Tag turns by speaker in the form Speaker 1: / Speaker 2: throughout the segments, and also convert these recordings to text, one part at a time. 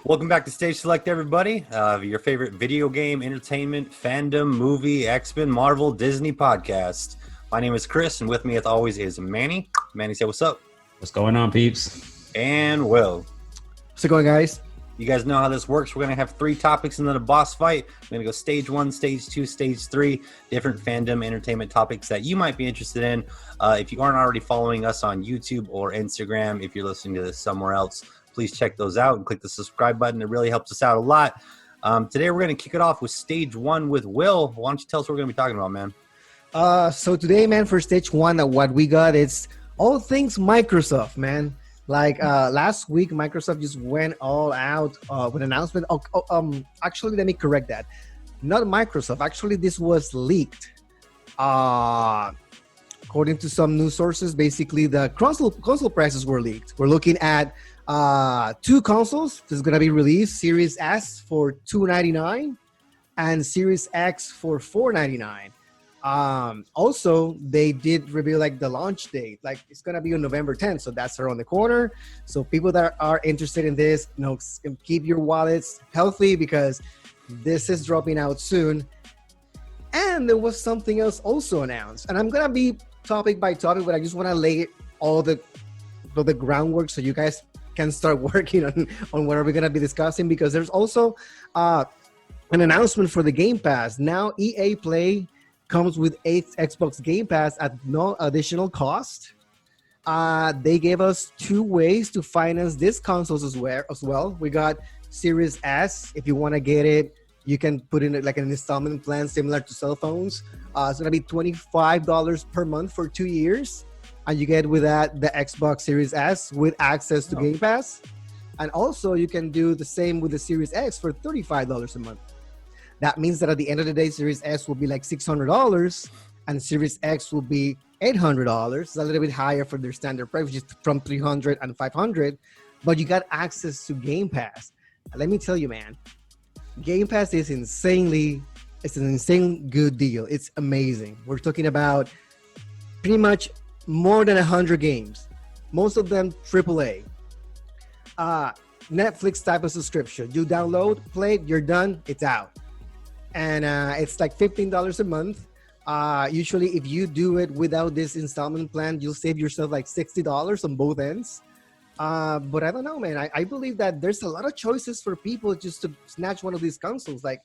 Speaker 1: Welcome back to Stage Select, everybody. Your favorite video game, entertainment, fandom, movie, X-Men, Marvel, Disney podcast. My name is Chris, and with me, as always, is Manny. Manny, say what's up.
Speaker 2: What's going on, peeps?
Speaker 1: And Will.
Speaker 3: How's it going, guys?
Speaker 1: You guys know how this works. We're going to have 3 topics and then a boss fight. We're going to go stage 1, stage 2, stage 3, different fandom, entertainment topics that you might be interested in. If you aren't already following us on YouTube or Instagram, if you're listening to this somewhere else, please check those out and click the subscribe button. It really helps us out a lot. Today, we're going to kick it off with stage 1 with Will. Why don't you tell us what we're going to be talking about, man?
Speaker 3: So today, man, for stage 1, what we got is all things Microsoft, man. Like last week, Microsoft just went all out with an announcement. Actually, let me correct that. Not Microsoft. Actually, this was leaked. According to some news sources, basically the console prices were leaked. We're looking at 2 consoles. This is going to be released. Series S for $299 and Series X for $499. Also, they did reveal like the launch date, like it's gonna be on November 10th, so that's around the corner. So people that are interested in this, keep your wallets healthy because this is dropping out soon. And there was something else also announced, and I'm gonna be topic by topic, but I just want to lay all the groundwork so you guys can start working on what are we gonna be discussing, because there's also an announcement for the Game Pass. Now EA Play comes with Xbox Game Pass at no additional cost. They gave us 2 ways to finance these consoles as well. We got Series S. If you want to get it, you can put in like an installment plan similar to cell phones. It's going to be $25 per month for 2 years. And you get with that the Xbox Series S with access to Game Pass. And also you can do the same with the Series X for $35 a month. That means that at the end of the day, Series S will be like $600 and Series X will be $800. It's a little bit higher for their standard price, which is from $300 and $500. But you got access to Game Pass. And let me tell you, man, Game Pass is an insane good deal. It's amazing. We're talking about pretty much more than 100 games, most of them AAA. Netflix type of subscription. You download, play, you're done, it's out. And it's like $15 a month. Usually, if you do it without this installment plan, you'll save yourself like $60 on both ends. But I don't know, man. I believe that there's a lot of choices for people just to snatch one of these consoles. Like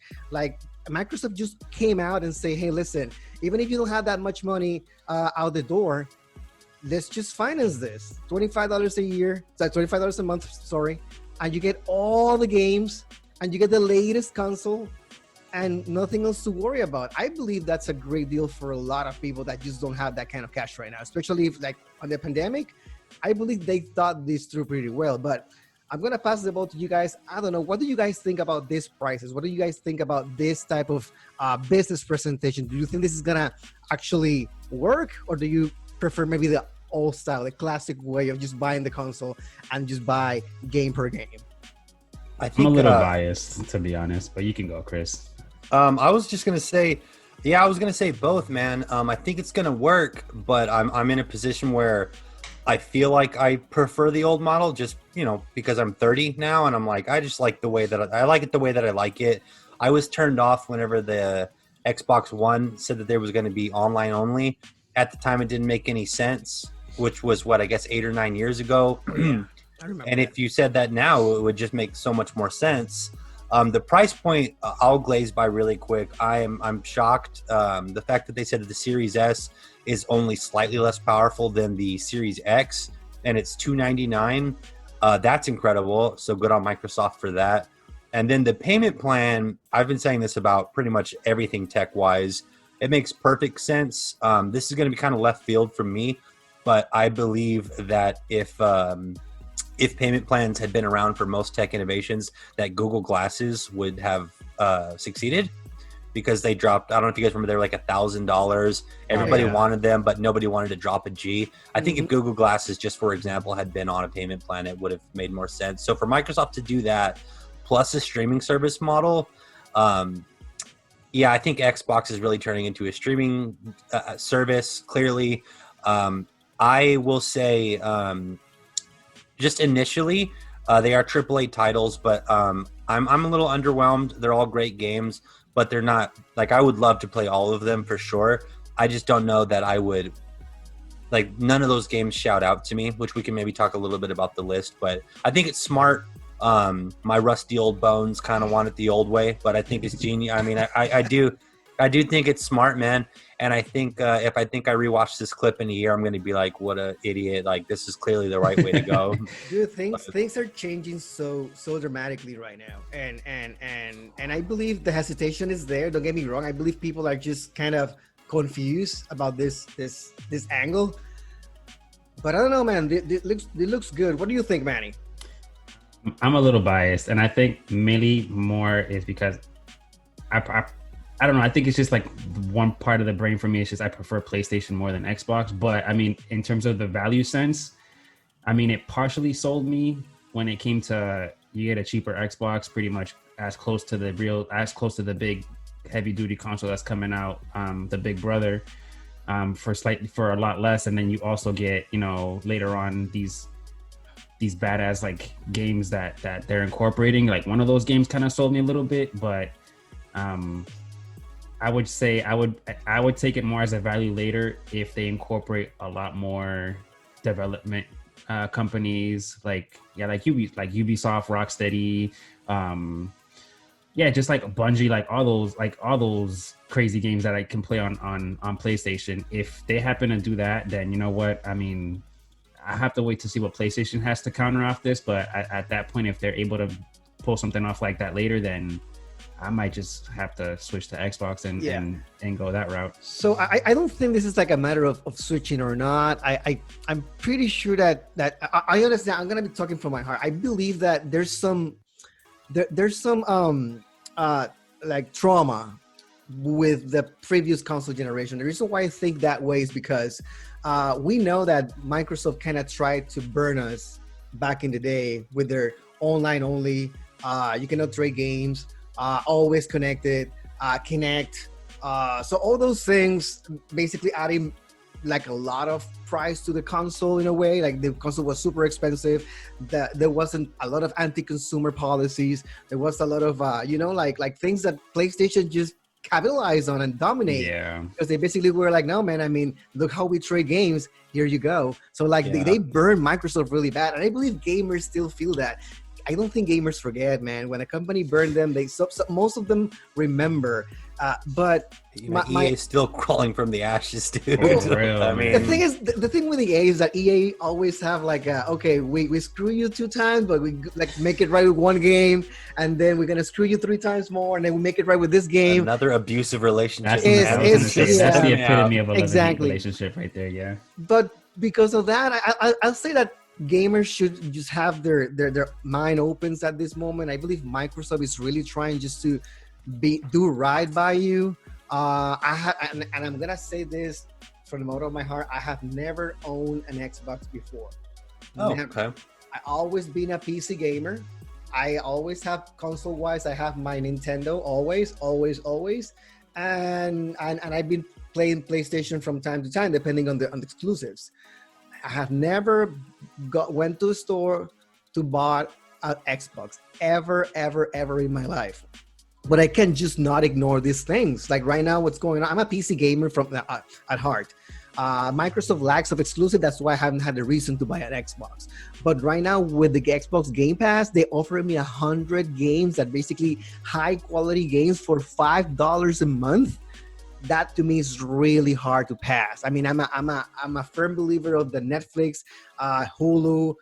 Speaker 3: Microsoft just came out and say, hey, listen, even if you don't have that much money out the door, let's just finance this. $25 a year, sorry, $25 a month, sorry. And you get all the games and you get the latest console and nothing else to worry about. I believe that's a great deal for a lot of people that just don't have that kind of cash right now, especially if like on the pandemic. I believe they thought this through pretty well, but I'm going to pass the ball to you guys. I don't know. What do you guys think about these prices? What do you guys think about this type of business presentation? Do you think this is going to actually work, or do you prefer maybe the old style, the classic way of just buying the console and just buy game per game?
Speaker 2: I think I'm a little biased, to be honest, but you can go, Chris.
Speaker 1: I was just gonna say, I was gonna say both, man. I think it's gonna work, but I'm in a position where I feel like I prefer the old model, just because I'm 30 now, and I'm like, I just like the way that I like it the way that I like it. I was turned off whenever the Xbox One said that there was going to be online only. At the time, it didn't make any sense, which was what I guess 8 or 9 years ago.
Speaker 3: Yeah, I remember.
Speaker 1: And if you said that now, it would just make so much more sense. The price point, I'll glaze by really quick. I'm shocked. The fact that they said that the Series S is only slightly less powerful than the Series X, and it's $299. That's incredible. So good on Microsoft for that. And then the payment plan, I've been saying this about pretty much everything tech-wise. It makes perfect sense. This is going to be kind of left field from me, but I believe that if payment plans had been around for most tech innovations, that Google Glasses would have succeeded, because they dropped, I don't know if you guys remember, they were like $1,000. Everybody wanted them, but nobody wanted to drop a G. I think if Google Glasses, just for example, had been on a payment plan, it would have made more sense. So for Microsoft to do that, plus a streaming service model, I think Xbox is really turning into a streaming service, clearly. I will say, just initially, They are AAA titles, but I'm a little underwhelmed. They're all great games, but they're not like I would love to play all of them for sure. I just don't know that I would like none of those games shout out to me, which we can maybe talk a little bit about the list, but I think it's smart. My rusty old bones kind of want it the old way, but I think it's genius. I mean, I do think it's smart, man. And I think if I rewatch this clip in a year, I'm going to be like, what a idiot. Like, this is clearly the right way to go.
Speaker 3: Dude, things are changing so dramatically right now. And I believe the hesitation is there. Don't get me wrong. I believe people are just kind of confused about this angle. But I don't know, man. It looks good. What do you think, Manny?
Speaker 2: I'm a little biased, and I think mainly more is because I don't know. I think it's just like one part of the brain for me. It's just I prefer PlayStation more than Xbox. But I mean, in terms of the value sense, I mean, it partially sold me when it came to you get a cheaper Xbox, pretty much as close to the big heavy duty console that's coming out, the Big Brother, for a lot less, and then you also get later on these badass like games that they're incorporating. Like one of those games kind of sold me a little bit, but I would say I would take it more as a value later if they incorporate a lot more development companies like Ubisoft, Rocksteady, just like Bungie, like all those crazy games that I can play on PlayStation. If they happen to do that, then you know what? I mean, I have to wait to see what PlayStation has to counter off this. But at that point, if they're able to pull something off like that later, then I might just have to switch to Xbox and go that route.
Speaker 3: So I don't think this is like a matter of switching or not. I'm pretty sure that I understand. I'm gonna be talking from my heart. I believe that there's some like trauma with the previous console generation. The reason why I think that way is because we know that Microsoft kind of tried to burn us back in the day with their online only. You cannot trade games. Always connected, Connect. So all those things basically adding like a lot of price to the console in a way. Like the console was super expensive. There wasn't a lot of anti-consumer policies. There was a lot of like things that PlayStation just capitalized on and dominate.
Speaker 2: Yeah.
Speaker 3: Because they basically were like, no man, I mean, look how we trade games. Here you go. So like they burned Microsoft really bad, and I believe gamers still feel that. I don't think gamers forget, man. When a company burned them, most of them remember. But
Speaker 1: EA is still crawling from the ashes, dude.
Speaker 2: I
Speaker 1: mean,
Speaker 3: the thing with EA is that EA always have like, okay, we screw you 2 times, but we like make it right with 1 game, and then we're gonna screw you 3 times more, and then we make it right with this game.
Speaker 1: Another abusive relationship.
Speaker 2: That's the epitome of a
Speaker 3: exactly.
Speaker 2: relationship right there. Yeah.
Speaker 3: But because of that, I'll say that gamers should just have their mind opens at this moment. I believe Microsoft is really trying just to do right by you. And I'm gonna say this from the bottom of my heart. I have never owned an Xbox before.
Speaker 1: Okay.
Speaker 3: I always been a PC gamer. I always have console wise. I have my Nintendo always, and I've been playing PlayStation from time to time depending on the exclusives. I have never went to a store to buy an Xbox ever in my life. But I can just not ignore these things. Like right now, what's going on? I'm a PC gamer from at heart. Microsoft lacks of exclusive. That's why I haven't had a reason to buy an Xbox. But right now, with the Xbox Game Pass, they offer me 100 games that basically high quality games for $5 a month. That to me is really hard to pass. I mean, I'm a firm believer of the Netflix, Hulu,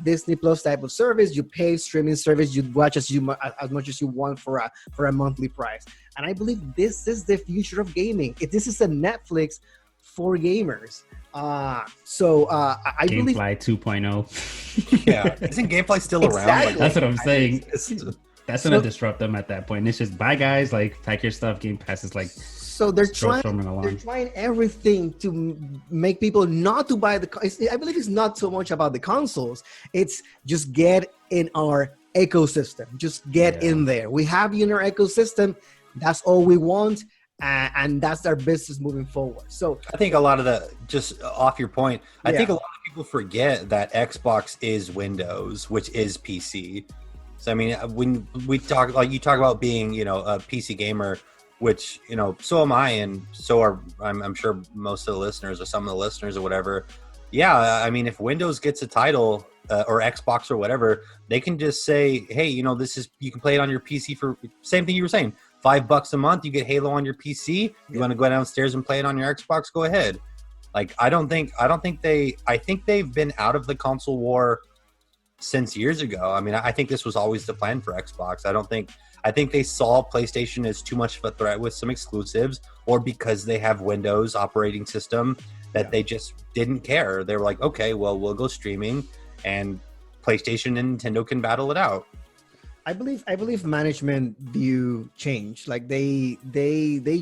Speaker 3: Disney Plus type of service. You pay streaming service, you watch as much as you want for a monthly price. And I believe this is the future of gaming. This is a Netflix for gamers. I believe
Speaker 2: Gamefly 2.0.
Speaker 1: Yeah, isn't Gameplay still around?
Speaker 3: Exactly.
Speaker 2: That's what I'm saying. That's gonna disrupt them at that point. It's just bye guys, like pack your stuff. Game Pass is like
Speaker 3: so they're trying everything to make people not to buy I believe it's not so much about the consoles. It's just get in our ecosystem. Just get in there. We have you in our ecosystem. That's all we want. And that's our business moving forward. So
Speaker 1: I think a lot of just off your point, I think a lot of people forget that Xbox is Windows, which is PC. So I mean, when we talk, like you talk about being, you know, a PC gamer, which, you know, so am I, and so are I'm sure most of the listeners or some of the listeners or whatever. Yeah, I mean, if Windows gets a title or Xbox or whatever, they can just say, hey, you know, this is, you can play it on your PC for same thing you were saying, $5 a month. You get Halo on your PC. You want to go downstairs and play it on your Xbox? Go ahead. Like, I think they've been out of the console war since years ago. I mean, I think this was always the plan for Xbox. I think they saw PlayStation as too much of a threat with some exclusives, or because they have Windows operating system that they just didn't care. They were like, okay, well, we'll go streaming, and PlayStation and Nintendo can battle it out.
Speaker 3: I believe management view changed. Like they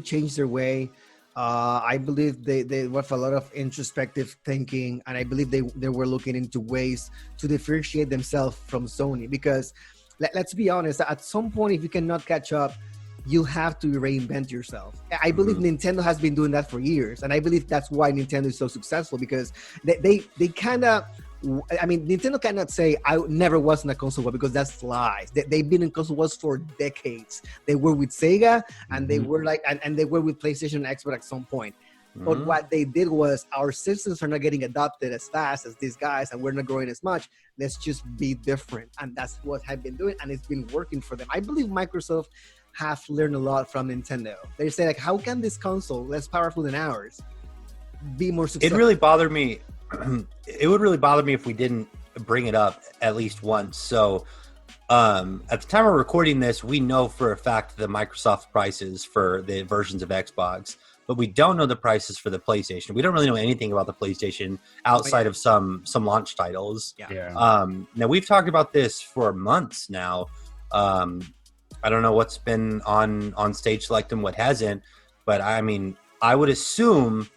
Speaker 3: changed their way. I believe they with a lot of introspective thinking, and I believe they were looking into ways to differentiate themselves from Sony. Because let's be honest, at some point, if you cannot catch up, you have to reinvent yourself. I believe Nintendo has been doing that for years, and I believe that's why Nintendo is so successful, because they kind of, I mean, Nintendo cannot say I never was in a console war, because that's lies. They've been in console wars for decades. They were with Sega, and they were like, and they were with PlayStation and Xbox at some point. But what they did was, our systems are not getting adopted as fast as these guys, and we're not growing as much. Let's just be different, and that's what I've been doing, and it's been working for them. I believe Microsoft have learned a lot from Nintendo. They say, like, how can this console, less powerful than ours, be more successful?
Speaker 1: It really bothered me. It would really bother me if we didn't bring it up at least once. So at the time of recording this, we know for a fact the Microsoft prices for the versions of Xbox, but we don't know the prices for the PlayStation. We don't really know anything about the PlayStation outside of some launch titles. Now, we've talked about this for months now. I don't know what's been on Stage Select and what hasn't, but I mean, I would assume,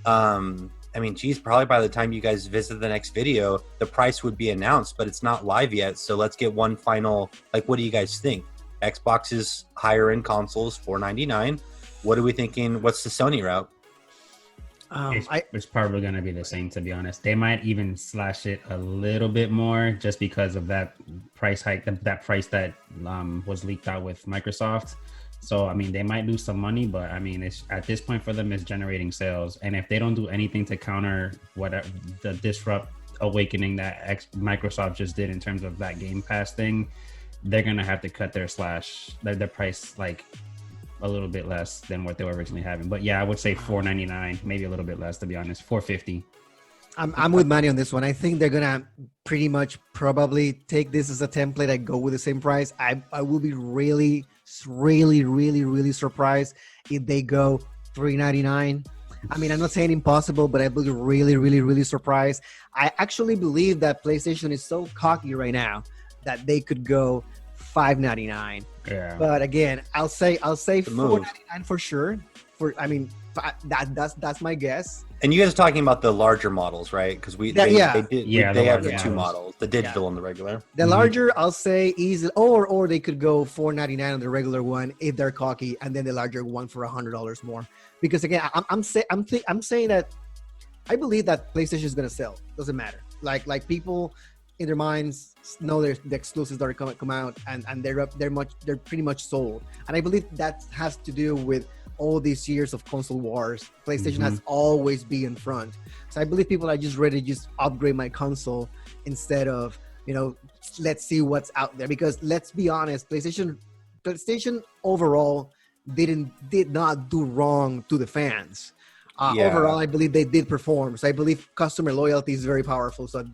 Speaker 1: probably by the time you guys visit the next video, the price would be announced, but it's not live yet. So let's get one final, like, what do you guys think? Xbox is higher end consoles, $499. What are we thinking? What's the Sony route?
Speaker 2: It's probably going to be the same, to be honest. They might even slash it a little bit more just because of that price hike, that price that was leaked out with Microsoft. So, I mean, they might lose some money, but I mean, it's at this point for them, it's generating sales. And if they don't do anything to counter the disrupt awakening that Microsoft just did in terms of that Game Pass thing, they're going to have to cut their price like a little bit less than what they were originally having. But yeah, I would say $499, maybe a little bit less, to be honest. $450.
Speaker 3: I'm with Manny on this one. I think they're gonna pretty much probably take this as a template and go with the same price. I will be really surprised if they go $399. I mean, I'm not saying impossible, but I will be really surprised. I actually believe that PlayStation is so cocky right now that they could go $599.
Speaker 2: Yeah.
Speaker 3: But again, I'll say $499 for sure. That's my guess.
Speaker 1: And you guys are talking about the larger models, right? Because they have the two models, the digital and the regular.
Speaker 3: The larger, I'll say easy, or they could go $499 on the regular one if they're cocky, and then the larger one for $100 more. Because again, I'm saying that I believe that PlayStation is gonna sell. Doesn't matter. Like people in their minds know the exclusives that are come out, and they're pretty much sold. And I believe that has to do with all these years of console wars. PlayStation has always been in front. So I believe people are just ready to just upgrade my console instead of, let's see what's out there. Because let's be honest, PlayStation overall did not do wrong to the fans. Overall, I believe they did perform. So I believe customer loyalty is very powerful. So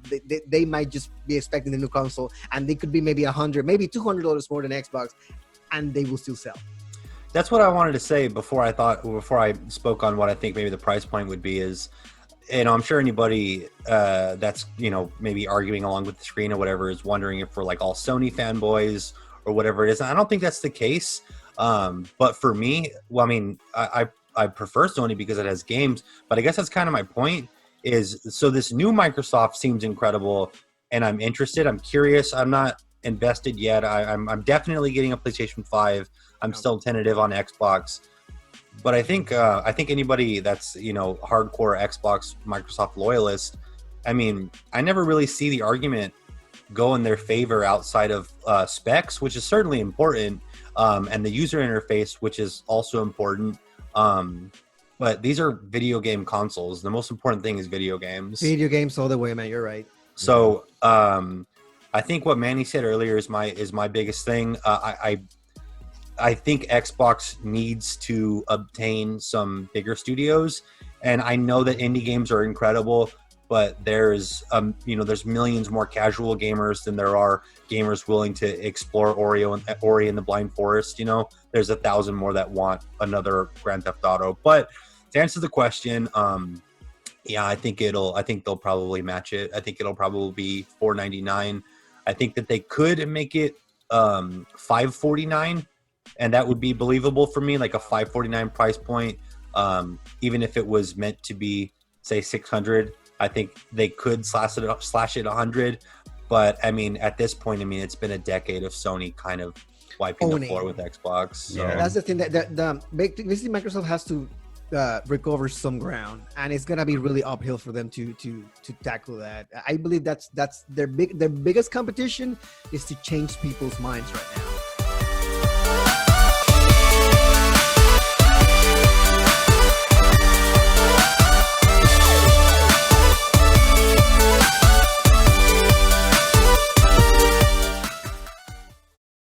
Speaker 3: they might just be expecting the new console, and they could be maybe $100, maybe $200 more than Xbox, and they will still sell.
Speaker 1: That's what I wanted to say before I spoke on what I think maybe the price point would be is, I'm sure anybody that's, maybe arguing along with the screen or whatever is wondering if we're like all Sony fanboys or whatever it is. And I don't think that's the case. But for me, well, I mean, I prefer Sony because it has games, but I guess that's kind of my point is, so this new Microsoft seems incredible and I'm interested. I'm curious. I'm not invested yet. I'm definitely getting a PlayStation 5. I'm still tentative on Xbox, but I think anybody that's hardcore Xbox Microsoft loyalist, I mean, I never really see the argument go in their favor outside of specs, which is certainly important, and the user interface, which is also important. But these are video game consoles. The most important thing is video games.
Speaker 3: Video games all the way, man. You're right.
Speaker 1: So I think what Manny said earlier is my biggest thing. I think Xbox needs to obtain some bigger studios, and I know that indie games are incredible, but there's there's millions more casual gamers than there are gamers willing to explore Ori and the Blind Forest. There's 1,000 more that want another Grand Theft Auto. But to answer the question, I think they'll probably match it. I think it'll probably be $499. I think that they could make it $549, and that would be believable for me, like a $549 price point. Even if it was meant to be, say, $600, I think they could slash it 100. But I mean, at this point, it's been a decade of Sony kind of wiping the floor with Xbox. So.
Speaker 3: Yeah, that's the thing that basically Microsoft has to recover some ground, and it's gonna be really uphill for them to tackle that. I believe that's their biggest competition is to change people's minds right now.